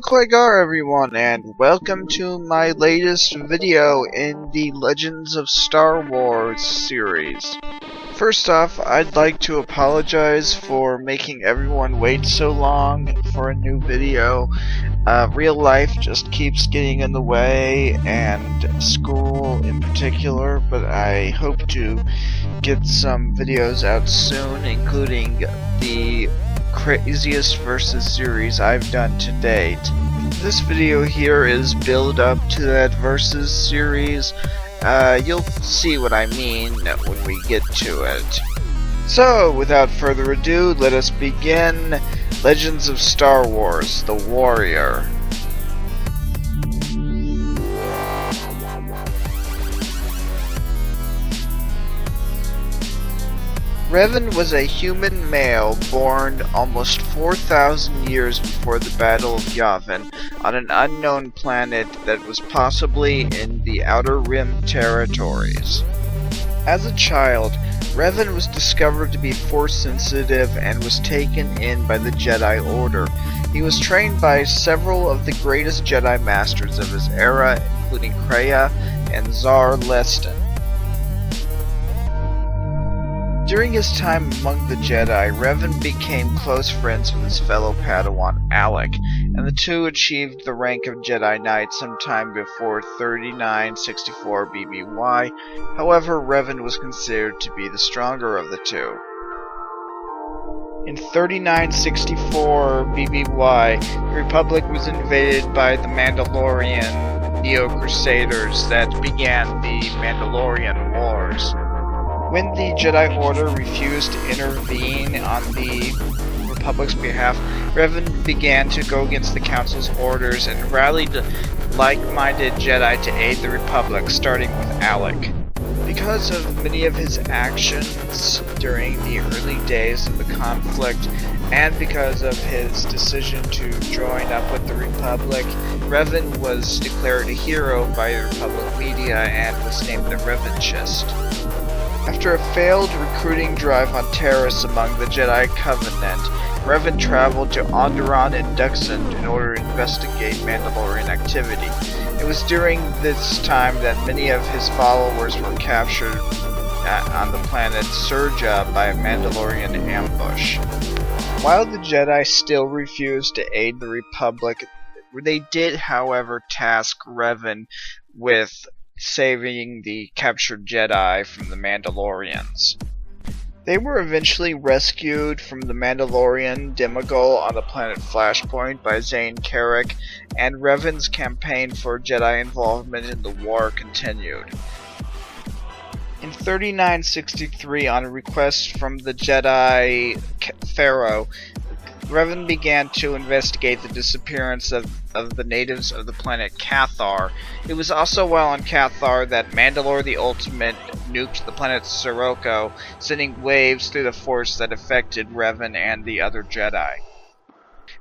Quagar everyone, and welcome to my latest video in the Legends of Star Wars series. First off, I'd like to apologize for making everyone wait so long for a new video. Real life just keeps getting in the way, and school in particular, but I hope to get some videos out soon, including the craziest versus series I've done to date. This video here is build up to that versus series. You'll see what I mean when we get to it. So, without further ado, let us begin Legends of Star Wars: The Warrior. Revan was a human male born almost 4,000 years before the Battle of Yavin on an unknown planet that was possibly in the Outer Rim territories. As a child, Revan was discovered to be Force-sensitive and was taken in by the Jedi Order. He was trained by several of the greatest Jedi Masters of his era, including Kreia and Zar Leston. During his time among the Jedi, Revan became close friends with his fellow Padawan Alec, and the two achieved the rank of Jedi Knight sometime before 3964 BBY. However, Revan was considered to be the stronger of the two. In 3964 BBY, the Republic was invaded by the Mandalorian Neo-Crusaders that began the Mandalorian Wars. When the Jedi Order refused to intervene on the Republic's behalf, Revan began to go against the Council's orders and rallied like-minded Jedi to aid the Republic, starting with Alec. Because of many of his actions during the early days of the conflict, and because of his decision to join up with the Republic, Revan was declared a hero by the Republic media and was named the Revanchist. After a failed recruiting drive on Taris among the Jedi Covenant, Revan traveled to Onderon and Dexend in order to investigate Mandalorian activity. It was during this time that many of his followers were captured on the planet Surja by a Mandalorian ambush. While the Jedi still refused to aid the Republic, they did, however, task Revan with saving the captured Jedi from the Mandalorians. They were eventually rescued from the Mandalorian Demigul on the planet Flashpoint by Zane Carrick, and Revan's campaign for Jedi involvement in the war continued. In 3963, on a request from the Jedi Pharaoh, Revan began to investigate the disappearance of the natives of the planet Cathar. It was also while on Cathar that Mandalore the Ultimate nuked the planet Sirocco, sending waves through the Force that affected Revan and the other Jedi.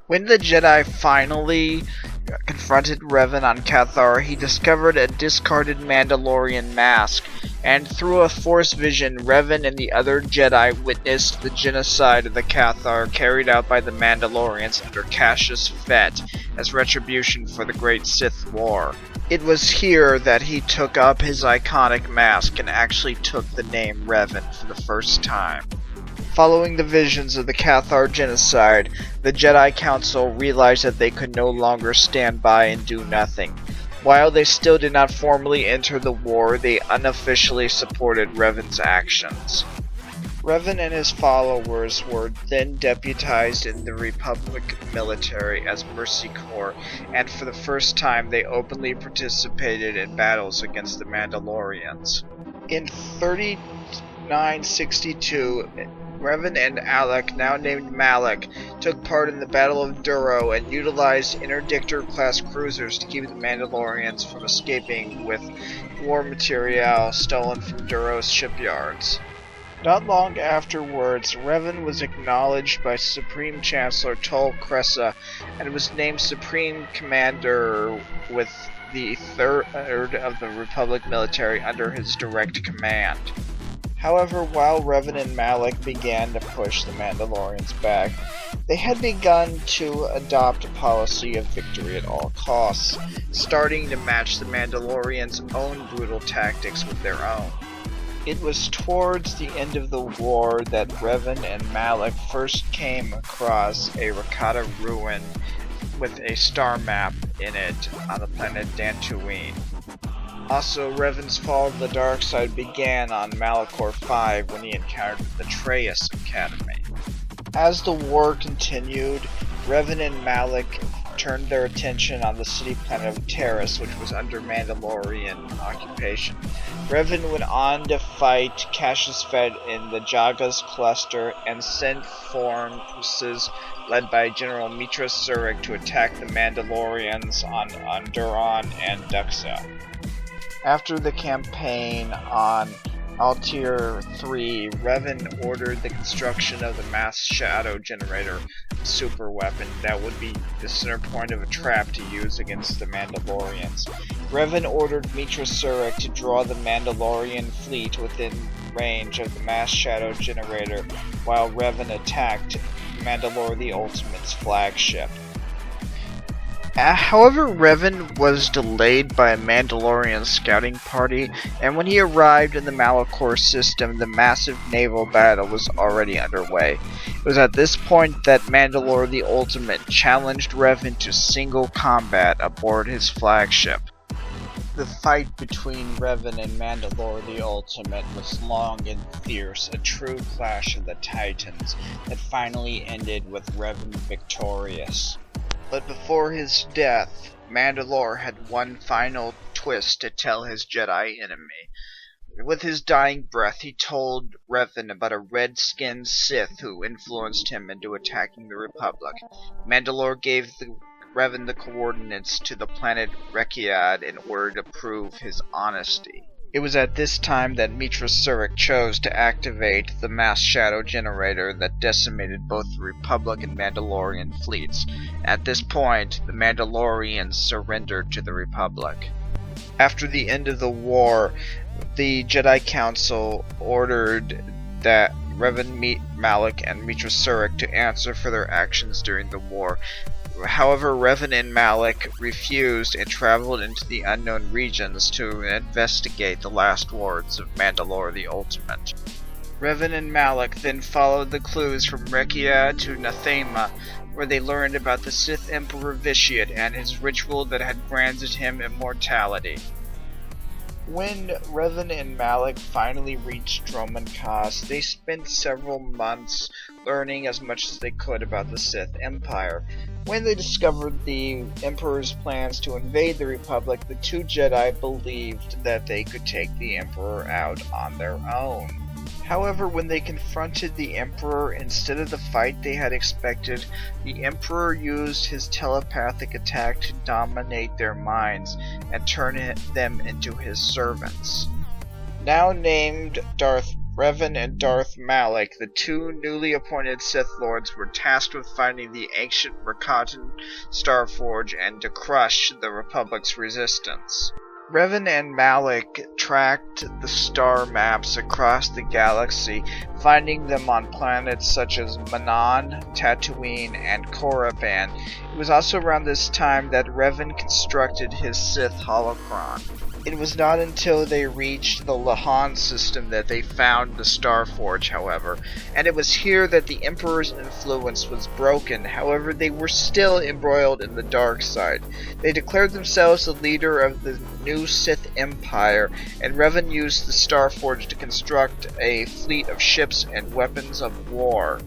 When the Jedi finally confronted Revan on Cathar, he discovered a discarded Mandalorian mask, and through a Force vision, Revan and the other Jedi witnessed the genocide of the Cathar carried out by the Mandalorians under Cassius Fett as retribution for the Great Sith War. It was here that he took up his iconic mask and actually took the name Revan for the first time. Following the visions of the Cathar genocide, the Jedi Council realized that they could no longer stand by and do nothing. While they still did not formally enter the war, they unofficially supported Revan's actions. Revan and his followers were then deputized in the Republic military as Mercy Corps, and for the first time they openly participated in battles against the Mandalorians. In 3962, Revan and Alec, now named Malak, took part in the Battle of Duro and utilized Interdictor-class cruisers to keep the Mandalorians from escaping with war material stolen from Duro's shipyards. Not long afterwards, Revan was acknowledged by Supreme Chancellor Tol Kressa and was named Supreme Commander with the third of the Republic military under his direct command. However, while Revan and Malak began to push the Mandalorians back, they had begun to adopt a policy of victory at all costs, starting to match the Mandalorians' own brutal tactics with their own. It was towards the end of the war that Revan and Malak first came across a Rakata ruin with a star map in it on the planet Dantooine. Also, Revan's fall to the dark side began on Malachor V when he encountered the Atreus Academy. As the war continued, Revan and Malak turned their attention on the city planet of Terrace, which was under Mandalorian occupation. Revan went on to fight Cassius Fed in the Jagas cluster and sent forces led by General Mitra Surik to attack the Mandalorians on Onderon and Duxa. After the campaign on Altair III, Revan ordered the construction of the mass shadow generator super weapon that would be the center point of a trap to use against the Mandalorians. Revan ordered Mitra Surik to draw the Mandalorian fleet within range of the mass shadow generator while Revan attacked Mandalore the Ultimate's flagship. However, Revan was delayed by a Mandalorian scouting party, and when he arrived in the Malachor system, the massive naval battle was already underway. It was at this point that Mandalore the Ultimate challenged Revan to single combat aboard his flagship. The fight between Revan and Mandalore the Ultimate was long and fierce, a true clash of the Titans that finally ended with Revan victorious. But before his death, Mandalore had one final twist to tell his Jedi enemy. With his dying breath, he told Revan about a red-skinned Sith who influenced him into attacking the Republic. Mandalore gave Revan the coordinates to the planet Rekiad in order to prove his honesty. It was at this time that Mitra Surik chose to activate the mass shadow generator that decimated both the Republic and Mandalorian fleets. At this point, the Mandalorians surrendered to the Republic. After the end of the war, the Jedi Council ordered that Revan meet Malak and Mitra Surik to answer for their actions during the war. However, Revan and Malak refused and traveled into the unknown regions to investigate the last wards of Mandalore the Ultimate. Revan and Malak then followed the clues from Rekia to Nathema, where they learned about the Sith Emperor Vitiate and his ritual that had granted him immortality. When Revan and Malak finally reached Droman Kos, they spent several months learning as much as they could about the Sith Empire. When they discovered the Emperor's plans to invade the Republic, the two Jedi believed that they could take the Emperor out on their own. However, when they confronted the Emperor, instead of the fight they had expected, the Emperor used his telepathic attack to dominate their minds and turn them into his servants. Now named Darth Revan and Darth Malak, the two newly appointed Sith Lords were tasked with finding the ancient Rakatan Starforge and to crush the Republic's resistance. Revan and Malak tracked the star maps across the galaxy, finding them on planets such as Manan, Tatooine, and Korriban. It was also around this time that Revan constructed his Sith holocron. It was not until they reached the Lahan system that they found the Starforge, however, and it was here that the Emperor's influence was broken. However, they were still embroiled in the dark side. They declared themselves the leader of the new Sith Empire, and Revan used the Starforge to construct a fleet of ships and weapons of war.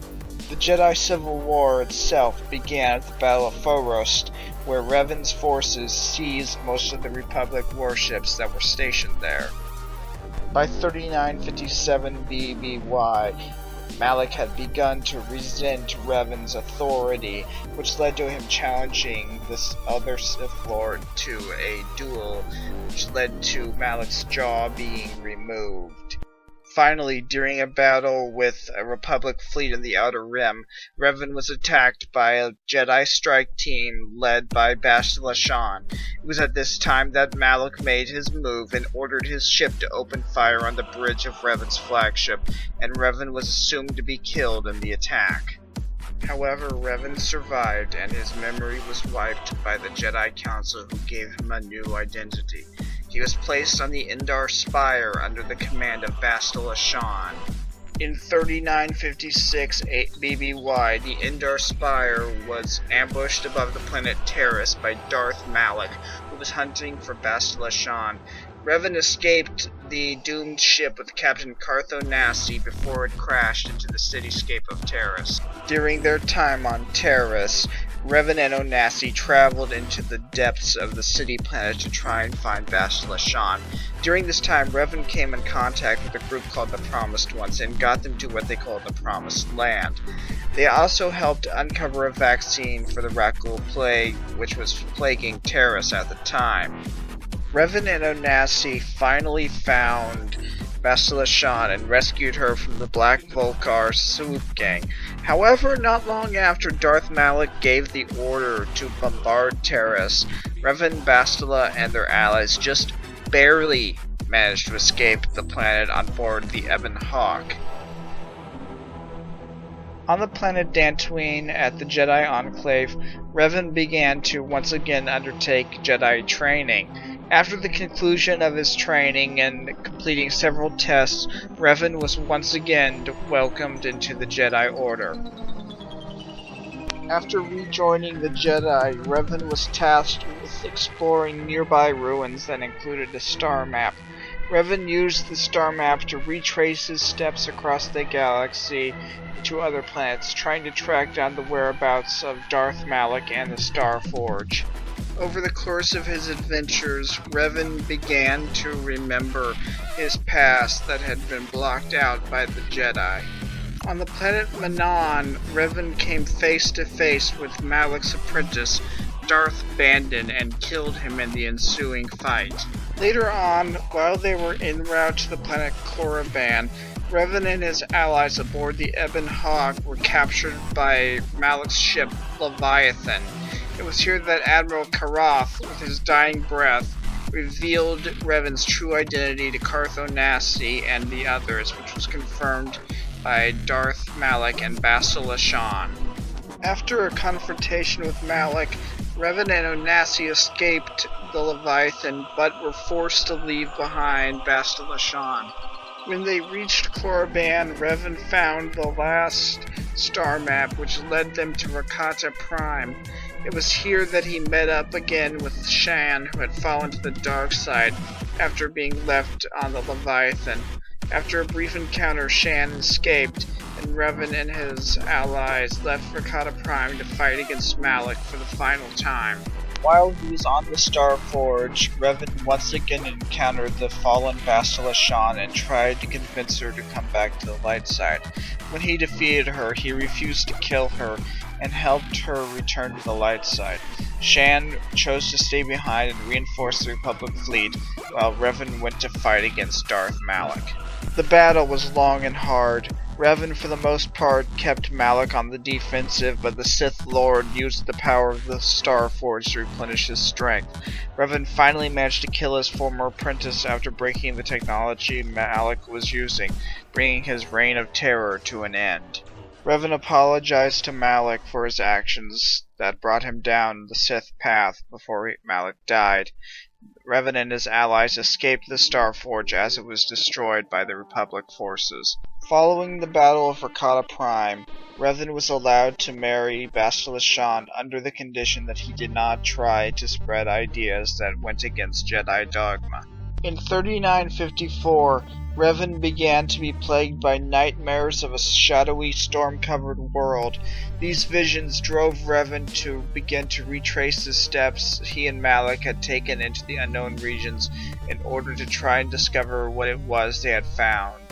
The Jedi Civil War itself began at the Battle of Forost, where Revan's forces seized most of the Republic warships that were stationed there. By 3957 BBY, Malak had begun to resent Revan's authority, which led to him challenging this other Sith Lord to a duel, which led to Malak's jaw being removed. Finally, during a battle with a Republic fleet in the Outer Rim, Revan was attacked by a Jedi strike team led by Bastila Shan. It was at this time that Malak made his move and ordered his ship to open fire on the bridge of Revan's flagship, and Revan was assumed to be killed in the attack. However, Revan survived, and his memory was wiped by the Jedi Council, who gave him a new identity. He was placed on the Endor Spire under the command of Bastila Shan. In 3956 BBY, the Endor Spire was ambushed above the planet Terrace by Darth Malak, who was hunting for Bastila Shan. Revan escaped the doomed ship with Captain Cartho Nassi before it crashed into the cityscape of Terrace. During their time on Terrace, Revan and Onassi traveled into the depths of the city planet to try and find Bastila Shan. During this time, Revan came in contact with a group called the Promised Ones and got them to what they called the Promised Land. They also helped uncover a vaccine for the Rakghoul Plague, which was plaguing Terrace at the time. Revan and Onassi finally found Bastila Shan and rescued her from the Black Vulcar swoop gang. However, not long after Darth Malak gave the order to bombard Terrace, Revan, Bastila, and their allies just barely managed to escape the planet on board the Ebon Hawk. On the planet Dantooine at the Jedi Enclave, Revan began to once again undertake Jedi training. After the conclusion of his training and completing several tests, Revan was once again welcomed into the Jedi Order. After rejoining the Jedi, Revan was tasked with exploring nearby ruins that included a star map. Revan used the star map to retrace his steps across the galaxy to other planets, trying to track down the whereabouts of Darth Malak and the Star Forge. Over the course of his adventures, Revan began to remember his past that had been blocked out by the Jedi. On the planet Manon, Revan came face to face with Malak's apprentice, Darth Bandon, and killed him in the ensuing fight. Later on, while they were en route to the planet Korriban, Revan and his allies aboard the Ebon Hawk were captured by Malak's ship Leviathan. It was here that Admiral Karath, with his dying breath, revealed Revan's true identity to Cartho Nassi and the others, which was confirmed by Darth Malak and Bastila Shan. After a confrontation with Malak, Revan and Onassi escaped the Leviathan, but were forced to leave behind Bastila Shan. When they reached Korriban, Revan found the last star map, which led them to Rakata Prime. It was here that he met up again with Shan, who had fallen to the dark side after being left on the Leviathan. After a brief encounter, Shan escaped, and Revan and his allies left Rakata Prime to fight against Malak for the final time. While he was on the Star Forge, Revan once again encountered the fallen Bastila Shan and tried to convince her to come back to the light side. When he defeated her, he refused to kill her and helped her return to the light side. Shan chose to stay behind and reinforce the Republic fleet, while Revan went to fight against Darth Malak. The battle was long and hard. Revan, for the most part, kept Malak on the defensive, but the Sith Lord used the power of the Star Forge to replenish his strength. Revan finally managed to kill his former apprentice after breaking the technology Malak was using, bringing his reign of terror to an end. Revan apologized to Malak for his actions that brought him down the Sith path before Malak died. Revan and his allies escaped the Star Forge as it was destroyed by the Republic forces. Following the Battle of Rakata Prime, Revan was allowed to marry Bastila Shan under the condition that he did not try to spread ideas that went against Jedi dogma. In 3954, Revan began to be plagued by nightmares of a shadowy, storm-covered world. These visions drove Revan to begin to retrace the steps he and Malak had taken into the unknown regions in order to try and discover what it was they had found.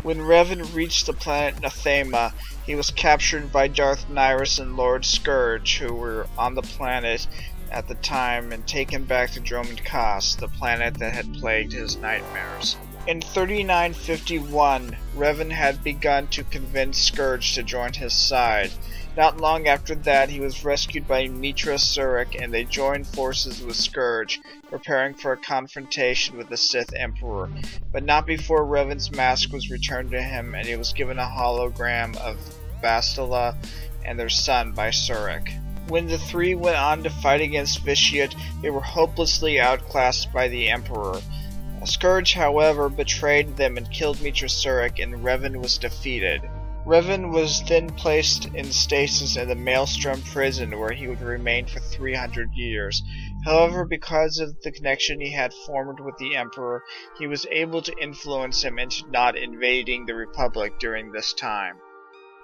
When Revan reached the planet Nathema, he was captured by Darth Nihilus and Lord Scourge, who were on the planet at the time, and taken back to Dromund Kaas, the planet that had plagued his nightmares. In 3951, Revan had begun to convince Scourge to join his side. Not long after that, he was rescued by Mitra Surik, and they joined forces with Scourge, preparing for a confrontation with the Sith Emperor, but not before Revan's mask was returned to him and he was given a hologram of Bastila and their son by Surik. When the three went on to fight against Vitiate, they were hopelessly outclassed by the Emperor. Scourge, however, betrayed them and killed Mitra Surik, and Revan was defeated. Revan was then placed in stasis in the Maelstrom prison, where he would remain for 300 years. However, because of the connection he had formed with the Emperor, he was able to influence him into not invading the Republic during this time.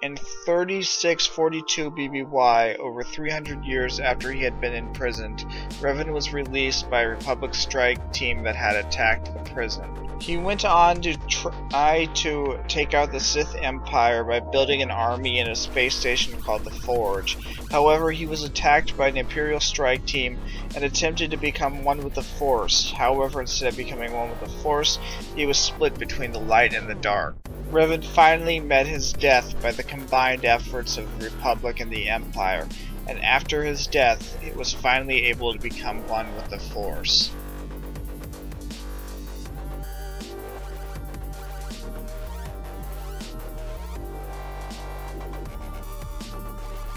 In 3642 BBY, over 300 years after he had been imprisoned, Revan was released by a Republic strike team that had attacked the prison. He went on to try to take out the Sith Empire by building an army in a space station called the Forge. However, he was attacked by an Imperial strike team and attempted to become one with the Force. However, instead of becoming one with the Force, he was split between the light and the dark. Revan finally met his death by the combined efforts of the Republic and the Empire, and after his death, he was finally able to become one with the Force.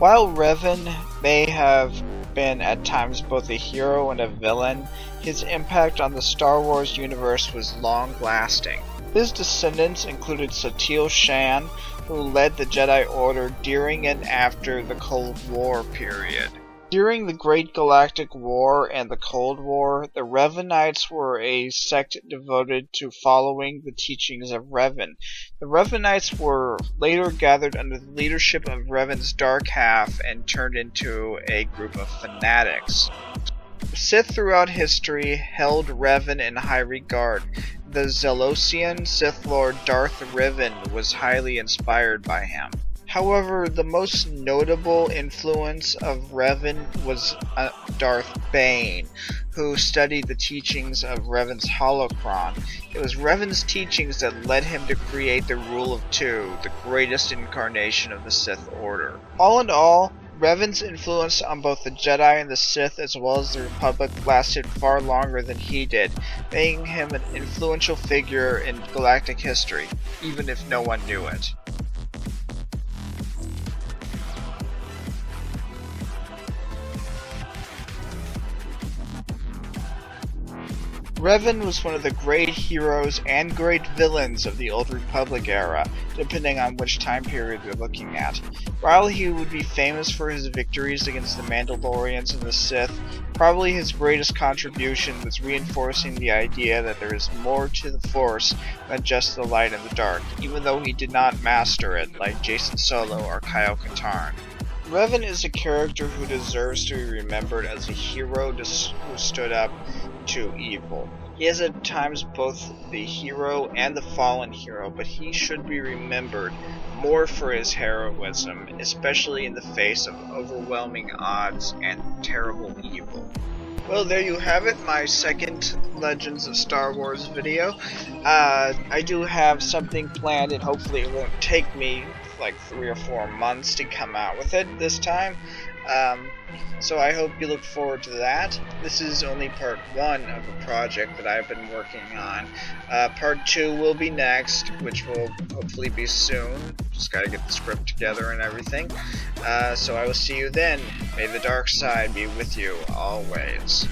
While Revan may have been at times both a hero and a villain, his impact on the Star Wars universe was long-lasting. His descendants included Satele Shan, who led the Jedi Order during and after the Cold War period. During the Great Galactic War and the Cold War, the Revanites were a sect devoted to following the teachings of Revan. The Revanites were later gathered under the leadership of Revan's dark half and turned into a group of fanatics. The Sith throughout history held Revan in high regard. The Zelosian Sith Lord Darth Revan was highly inspired by him. However, the most notable influence of Revan was Darth Bane, who studied the teachings of Revan's holocron. It was Revan's teachings that led him to create the Rule of Two, the greatest incarnation of the Sith Order. All in all, Revan's influence on both the Jedi and the Sith as well as the Republic lasted far longer than he did, making him an influential figure in galactic history, even if no one knew it. Revan was one of the great heroes and great villains of the Old Republic era, depending on which time period you're looking at. While he would be famous for his victories against the Mandalorians and the Sith, probably his greatest contribution was reinforcing the idea that there is more to the Force than just the light and the dark, even though he did not master it like Jacen Solo or Kyle Katarn. Revan is a character who deserves to be remembered as a hero who stood up to evil. He is at times both the hero and the fallen hero, but he should be remembered more for his heroism, especially in the face of overwhelming odds and terrible evil. Well, there you have it, my second Legends of Star Wars video. I do have something planned, and hopefully it won't take me like 3 or 4 months to come out with it this time. So I hope you look forward to that. This is only part 1 of a project that I've been working on. Part 2 will be next, which will hopefully be soon. Just gotta get the script together and everything. So I will see you then. May the dark side be with you always.